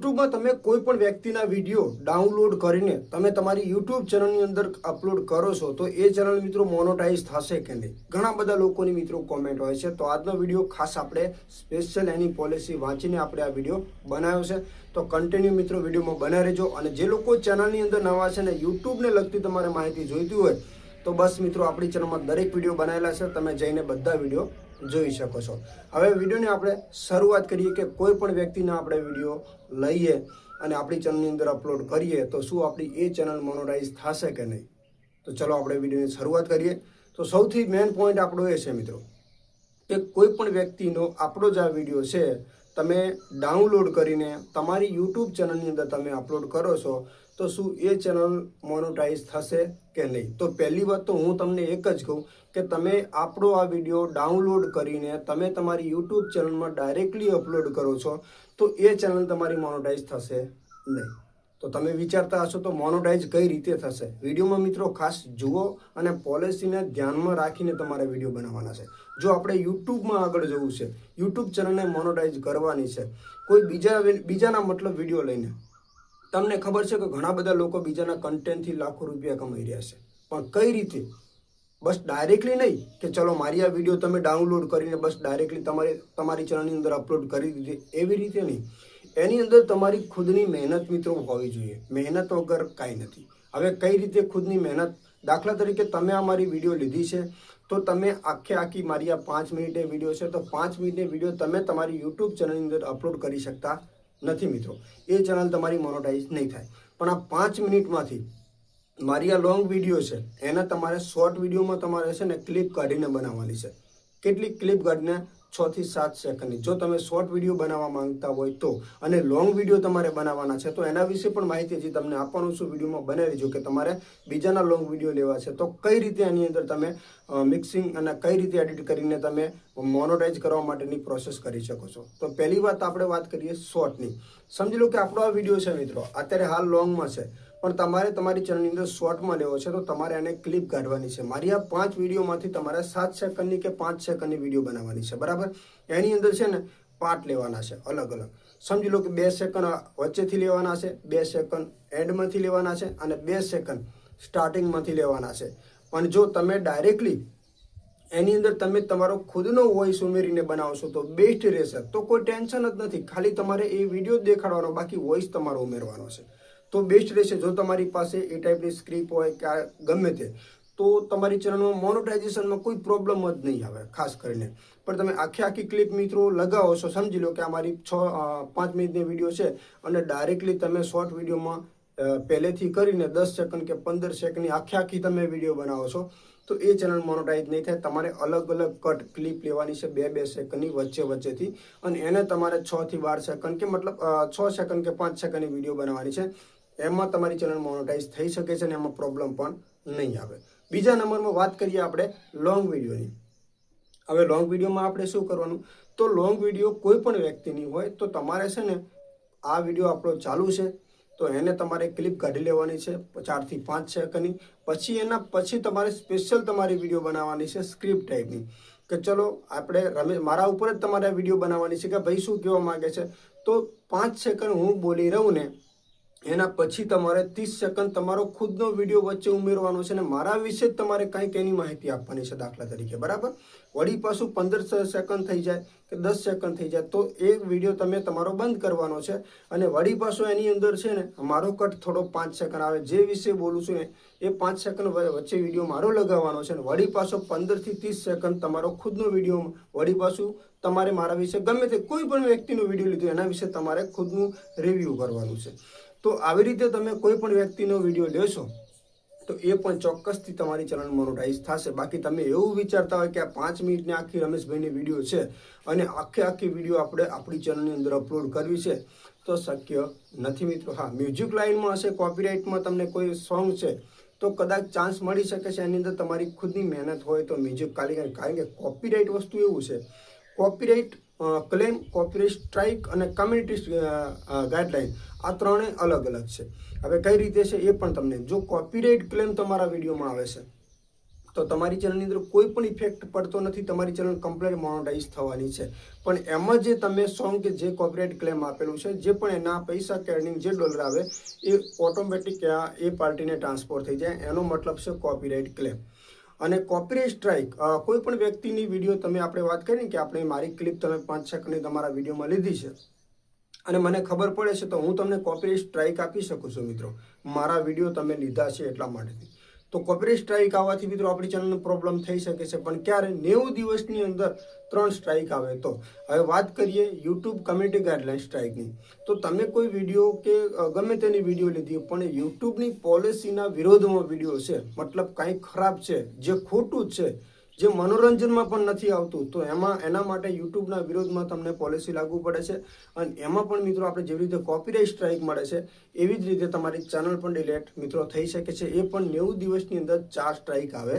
યુટ્યુબમાં તમે કોઈ પણ વ્યક્તિના વિડીયો ડાઉનલોડ કરીને તમે તમારી યુટ્યુબ ચેનલની અંદર અપલોડ કરો છો તો એ ચેનલ મિત્રો મોનોટાઈઝ થશે કે નહીં? ઘણા બધા લોકોની મિત્રો કોમેન્ટ હોય છે. તો આજનો વિડીયો ખાસ આપણે સ્પેશિયલ એની પોલિસી વાંચીને આપણે આ વિડીયો બનાવ્યો છે. તો કન્ટિન્યુ મિત્રો વિડીયોમાં બનાવી રહેજો. અને જે લોકો ચેનલની અંદર નવા છે ને યુટ્યુબને લગતી તમારે માહિતી જોઈતી હોય તો બસ મિત્રો આપણી ચેનલમાં દરેક વિડીયો બનાવેલા છે, તમે જઈને બધા વિડીયો જોઈ શકો છો. હવે વિડીયોની આપણે શરૂઆત કરીએ કે કોઈ પણ વ્યક્તિના આપણે વિડીયો લઈએ અને આપણી ચેનલની અંદર અપલોડ કરીએ તો શું આપણી એ ચેનલ મોનોટાઈઝ થશે કે નહીં? તો ચલો આપણે વિડીયોની શરૂઆત કરીએ. તો સૌથી મેઇન પોઈન્ટ આપણો એ છે મિત્રો કે કોઈ પણ વ્યક્તિનો આપણો જ આ વિડીયો છે તમે ડાઉનલોડ કરીને તમારી યુટ્યુબ ચેનલની અંદર તમે અપલોડ કરો છો તો શું એ ચેનલ મોનોટાઈઝ થશે કે નહીં? તો પહેલી વાત તો હું તમને એક જ કહું કે તમે આપણો આ વિડીયો ડાઉનલોડ કરીને તમે તમારી યુટ્યુબ ચેનલમાં ડાયરેક્ટલી અપલોડ કરો છો તો એ ચેનલ તમારી મોનોટાઈઝ થશે નહીં. તો તમે વિચારતા હશો તો મોનોટાઈઝ કઈ રીતે થશે? વિડીયોમાં મિત્રો ખાસ જુઓ અને પોલિસીને ધ્યાનમાં રાખીને તમારે વિડીયો બનાવવાના છે. જો આપણે યુટ્યુબમાં આગળ જવું છે, યુટ્યુબ ચેનલને મોનોટાઈઝ કરવાની છે કોઈ બીજાના મતલબ વિડીયો લઈને, તમને ખબર છે કે ઘણા બધા લોકો બીજાના કન્ટેન્ટથી લાખો રૂપિયા કમાઈ રહ્યા છે. પણ કઈ રીતે? બસ ડાયરેક્ટલી નહીં કે ચલો મારી આ વિડીયો તમે ડાઉનલોડ કરીને બસ ડાયરેક્ટલી તમારી ચેનલની અંદર અપલોડ કરી દીધી, એવી રીતે નહીં. એની અંદર તમારી ખુદની મહેનત મિત્રો હોવી જોઈએ. મહેનત વગર કાંઈ નથી. હવે કઈ રીતે ખુદની મહેનત? દાખલા તરીકે તમે આ મારી વિડીયો લીધી છે તો તમે આખી મારી આ 5 મિનિટની વિડીયો છે તો 5 મિનિટની વિડીયો તમે તમારી યુટ્યુબ ચેનલની અંદર અપલોડ કરી શકતા નથી મિત્રો. એ ચેનલ તમારી મોનોટાઈઝ નહીં થાય. પણ આ 5 મિનિટમાંથી મારી આ લોંગ વિડીયો છે એને તમારે શોર્ટ વિડીયોમાં તમારે છે ને ક્લિપ કાઢીને બનાવવાની છે. કેટલી ક્લિપ કાઢીને? 6 થી 7 સેકન્ડની. જો તમે શોર્ટ વિડીયો બનાવવા માંગતા હોય તો, અને લોંગ વિડીયો તમારે બનાવવાના છે તો એના વિશે પણ માહિતી હજી તમને આપવાનું છું. વિડીયોમાં બનાવી જો કે તમારે બીજાના લોંગ વિડીયો લેવા છે તો કઈ રીતે એની અંદર તમે મિક્સિંગ અને કઈ રીતે એડિટ કરીને તમે મોનોટાઈઝ કરવા માટેની પ્રોસેસ કરી શકો છો. તો પહેલી વાત આપણે વાત કરીએ શોર્ટની. સમજી લો કે આપણો આ વિડીયો છે મિત્રો અત્યારે હાલ લોંગમાં છે પણ તમારે તમારી ચેનલની અંદર શોર્ટમાં લેવો છે તો તમારે એને ક્લિપ કાઢવાની છે. મારી આ 5 વિડીયોમાંથી તમારે 7 સેકન્ડની કે 5 સેકન્ડની વિડીયો બનાવવાની છે, બરાબર? એની અંદર છે ને પાર્ટ લેવાના છે અલગ અલગ. સમજી લો કે 2 સેકન્ડ વચ્ચેથી લેવાના છે, 2 સેકન્ડ એન્ડમાંથી લેવાના છે અને 2 સેકન્ડ સ્ટાર્ટિંગમાંથી લેવાના છે. પણ જો તમે ડાયરેક્ટલી એની અંદર તમે તમારો ખુદનો વોઇસ ઉમેરીને બનાવશો તો બેસ્ટ રહેશે. તો કોઈ ટેન્શન જ નથી, ખાલી તમારે એ વિડીયો દેખાડવાનો, બાકી વોઇસ તમારો ઉમેરવાનો છે તો બેસ્ટ રહેશે. જો તમારી પાસે એ ટાઈપની સ્ક્રિપ્ટ હોય કે ગમે તે તો તમારી ચેનલમાં મોનોટાઇઝેશનમાં કોઈ પ્રોબ્લેમ જ નહીં આવે ખાસ કરીને. પણ તમે આખી ક્લિપ મિત્રો લગાવો છો, સમજી લો કે આ મારી 5 મિનિટની વિડીયો છે અને ડાયરેક્ટલી તમે શોર્ટ વિડીયોમાં પહેલેથી કરીને 10 સેકન્ડ કે 15 સેકન્ડની આખી તમે વિડીયો બનાવો છો તો એ ચેનલ મોનોટાઈઝ નહીં થાય. તમારે અલગ અલગ કટ ક્લિપ લેવાની છે 2-2 સેકન્ડની વચ્ચેથી, અને એને તમારે 6 થી 12 સેકન્ડ કે મતલબ 6 સેકન્ડ કે 5 સેકન્ડની વિડીયો બનાવવાની છે. એમાં તમારી ચેનલ મોનોટાઈઝ થઈ શકે છે અને એમાં પ્રોબ્લેમ પણ નહીં આવે. બીજા નંબરમાં વાત કરીએ આપણે લોંગ વિડીયોની. હવે લોંગ વિડીયોમાં આપણે શું કરવાનું? તો લોંગ વિડીયો કોઈ પણ વ્યક્તિની હોય તો તમારે છે ને આ વિડીયો આપણો ચાલુ છે તો એને તમારે ક્લિપ કાઢી લેવાની છે 4 થી 5 સેકન્ડની. પછી એના પછી તમારે સ્પેશિયલ તમારી વિડીયો બનાવવાની છે સ્ક્રિપ્ટ ટાઈપની કે ચલો આપણે મારા ઉપર જ તમારે વિડીયો બનાવવાની છે કે ભાઈ શું કહેવા માગે છે. તો 5 સેકન્ડ હું બોલી રહું ને એના પછી તમારે 30 સેકન્ડ તમારો ખુદનો વિડીયો વચ્ચે ઉમેરવાનો છે અને મારા વિશે જ તમારે કંઈક એની માહિતી આપવાની છે દાખલા તરીકે, બરાબર? વળી પાછું 15 સેકન્ડ થઈ જાય કે 10 સેકન્ડ થઈ જાય તો એ વિડીયો તમે તમારો બંધ કરવાનો છે અને વળી પાછો એની અંદર છે ને મારો કટ થોડો 5 સેકન્ડ આવે, જે વિશે બોલું છું ને એ 5 સેકન્ડ વચ્ચે વિડીયો મારો લગાવવાનો છે અને વળી પાછો 15 થી 30 સેકન્ડ તમારો ખુદનો વિડીયો, વળી પાછું તમારે મારા વિશે ગમે તે કોઈ પણ વ્યક્તિનો વિડીયો લીધો એના વિશે તમારે ખુદનું રિવ્યૂ કરવાનું છે. તો આવી રીતે તમે કોઈ પણ વ્યક્તિનો વિડીયો લેશો તો એ પણ ચોક્કસથી તમારી ચેનલ મોનોટાઈઝ થશે. બાકી તમે એવું વિચારતા હોય કે આ 5 મિનિટની આખી રમેશભાઈની વિડીયો છે અને આખી વિડીયો આપણે આપણી ચેનલની અંદર અપલોડ કરવી છે તો શક્ય નથી મિત્રો. હા, મ્યુઝિક લાઇનમાં હશે, કોપીરાઇટમાં તમને કોઈ સોંગ છે તો કદાચ ચાન્સ મળી શકે છે. એની અંદર તમારી ખુદની મહેનત હોય તો મ્યુઝિક કારણ કે કોપીરાઇટ વસ્તુ એવું છે, કોપીરાઇટ ક્લેમ, કોપીરાઇટ સ્ટ્રાઇક અને કમ્યુનિટી ગાઈડલાઇન આ ત્રણે અલગ અલગ છે. હવે કઈ રીતે છે એ પણ તમને, જો કોપીરાઇટ ક્લેમ તમારા વિડીયોમાં આવે છે તો તમારી ચેનલની અંદર કોઈ પણ ઇફેક્ટ પડતો નથી, તમારી ચેનલ કમ્પ્લીટ મોનોટાઇઝ થવાની છે. પણ એમાં જે તમે સોંગ કે જે કોપીરાઇટ ક્લેમ આપેલું છે, જે પણ એના પૈસા કે અર્નિંગ જે ડોલર આવે એ ઓટોમેટિક એ પાર્ટીને ટ્રાન્સફર થઈ જાય. એનો મતલબ છે કોપીરાઇટ ક્લેમ. અને કોપીરાઇટ સ્ટ્રાઇક, કોઈ પણ વ્યક્તિની વિડીયો તમે આપણે વાત કરી કે આપણે મારી ક્લિપ તમે 5 સેકન્ડની તમારા વિડીયોમાં લીધી છે અને મને ખબર પડે છે તો હું તમને કોપીરાઇટ સ્ટ્રાઇક આપી શકું છું મિત્રો, મારા વિડીયો તમે લીધા છે એટલા માટેથી. તો કોપીરાઇટ સ્ટ્રાઇક આવવાથી મિત્રો આપણી ચેનલનો પ્રોબ્લેમ થઈ શકે છે, પણ ક્યારે 90 દિવસની અંદર 3 સ્ટ્રાઇક આવે તો. હવે વાત કરીએ યુટ્યુબ કમ્યુનિટી ગાઈડલાઇન સ્ટ્રાઇકની. તો તમે કોઈ વિડીયો કે ગમે તેની વિડીયો લીધી પણ યુટ્યુબની પોલિસીના વિરોધમાં વિડીયો છે, મતલબ કાંઈ ખરાબ છે, જે ખોટું જ છે, જે મનોરંજનમાં પણ નથી આવતું, તો એના માટે યુટ્યુબના વિરોધમાં તમને પોલિસી લાગુ પડે છે. અને એમાં પણ મિત્રો આપણે જેવી રીતે કોપીરાઇટ સ્ટ્રાઇક મળે છે એવી જ રીતે તમારી ચેનલ પણ ડિલીટ મિત્રો થઈ શકે છે, એ પણ 90 દિવસની અંદર 4 સ્ટ્રાઇક આવે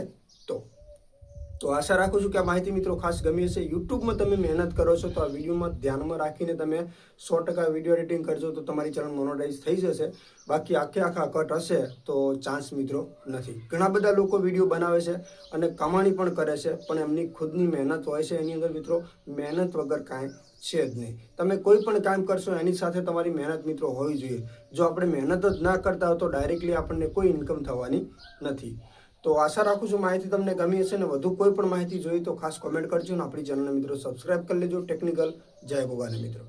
તો આશા રાખું છું કે આ માહિતી મિત્રો ખાસ ગમી હશે. યુટ્યુબમાં તમે મહેનત કરો છો તો આ વિડીયોમાં ધ્યાનમાં રાખીને તમે 100% વિડીયો એડિટિંગ કરજો તો તમારી ચેનલ મોનોટાઇઝ થઈ જશે. બાકી આખા કટ હશે તો ચાન્સ મિત્રો નથી. ઘણા બધા લોકો વિડીયો બનાવે છે અને કમાણી પણ કરે છે, પણ એમની ખુદની મહેનત હોય છે, એની અંદર મિત્રો મહેનત વગર કાંઈ છે જ નહીં. તમે કોઈ પણ કામ કરશો એની સાથે તમારી મહેનત મિત્રો હોવી જોઈએ. જો આપણે મહેનત જ ના કરતા હોય તો ડાયરેક્ટલી આપણને કોઈ ઇન્કમ થવાની નથી. તો આશા રાખું છું માહિતી તમને ગમી હશે ને વધુ કોઈ પણ માહિતી જોઈ તો ખાસ કોમેન્ટ કરજો અને આપણી ચેનલને મિત્રો સબસ્ક્રાઇબ કરી લેજો. ટેકનિકલ જય ભગવાન મિત્રો.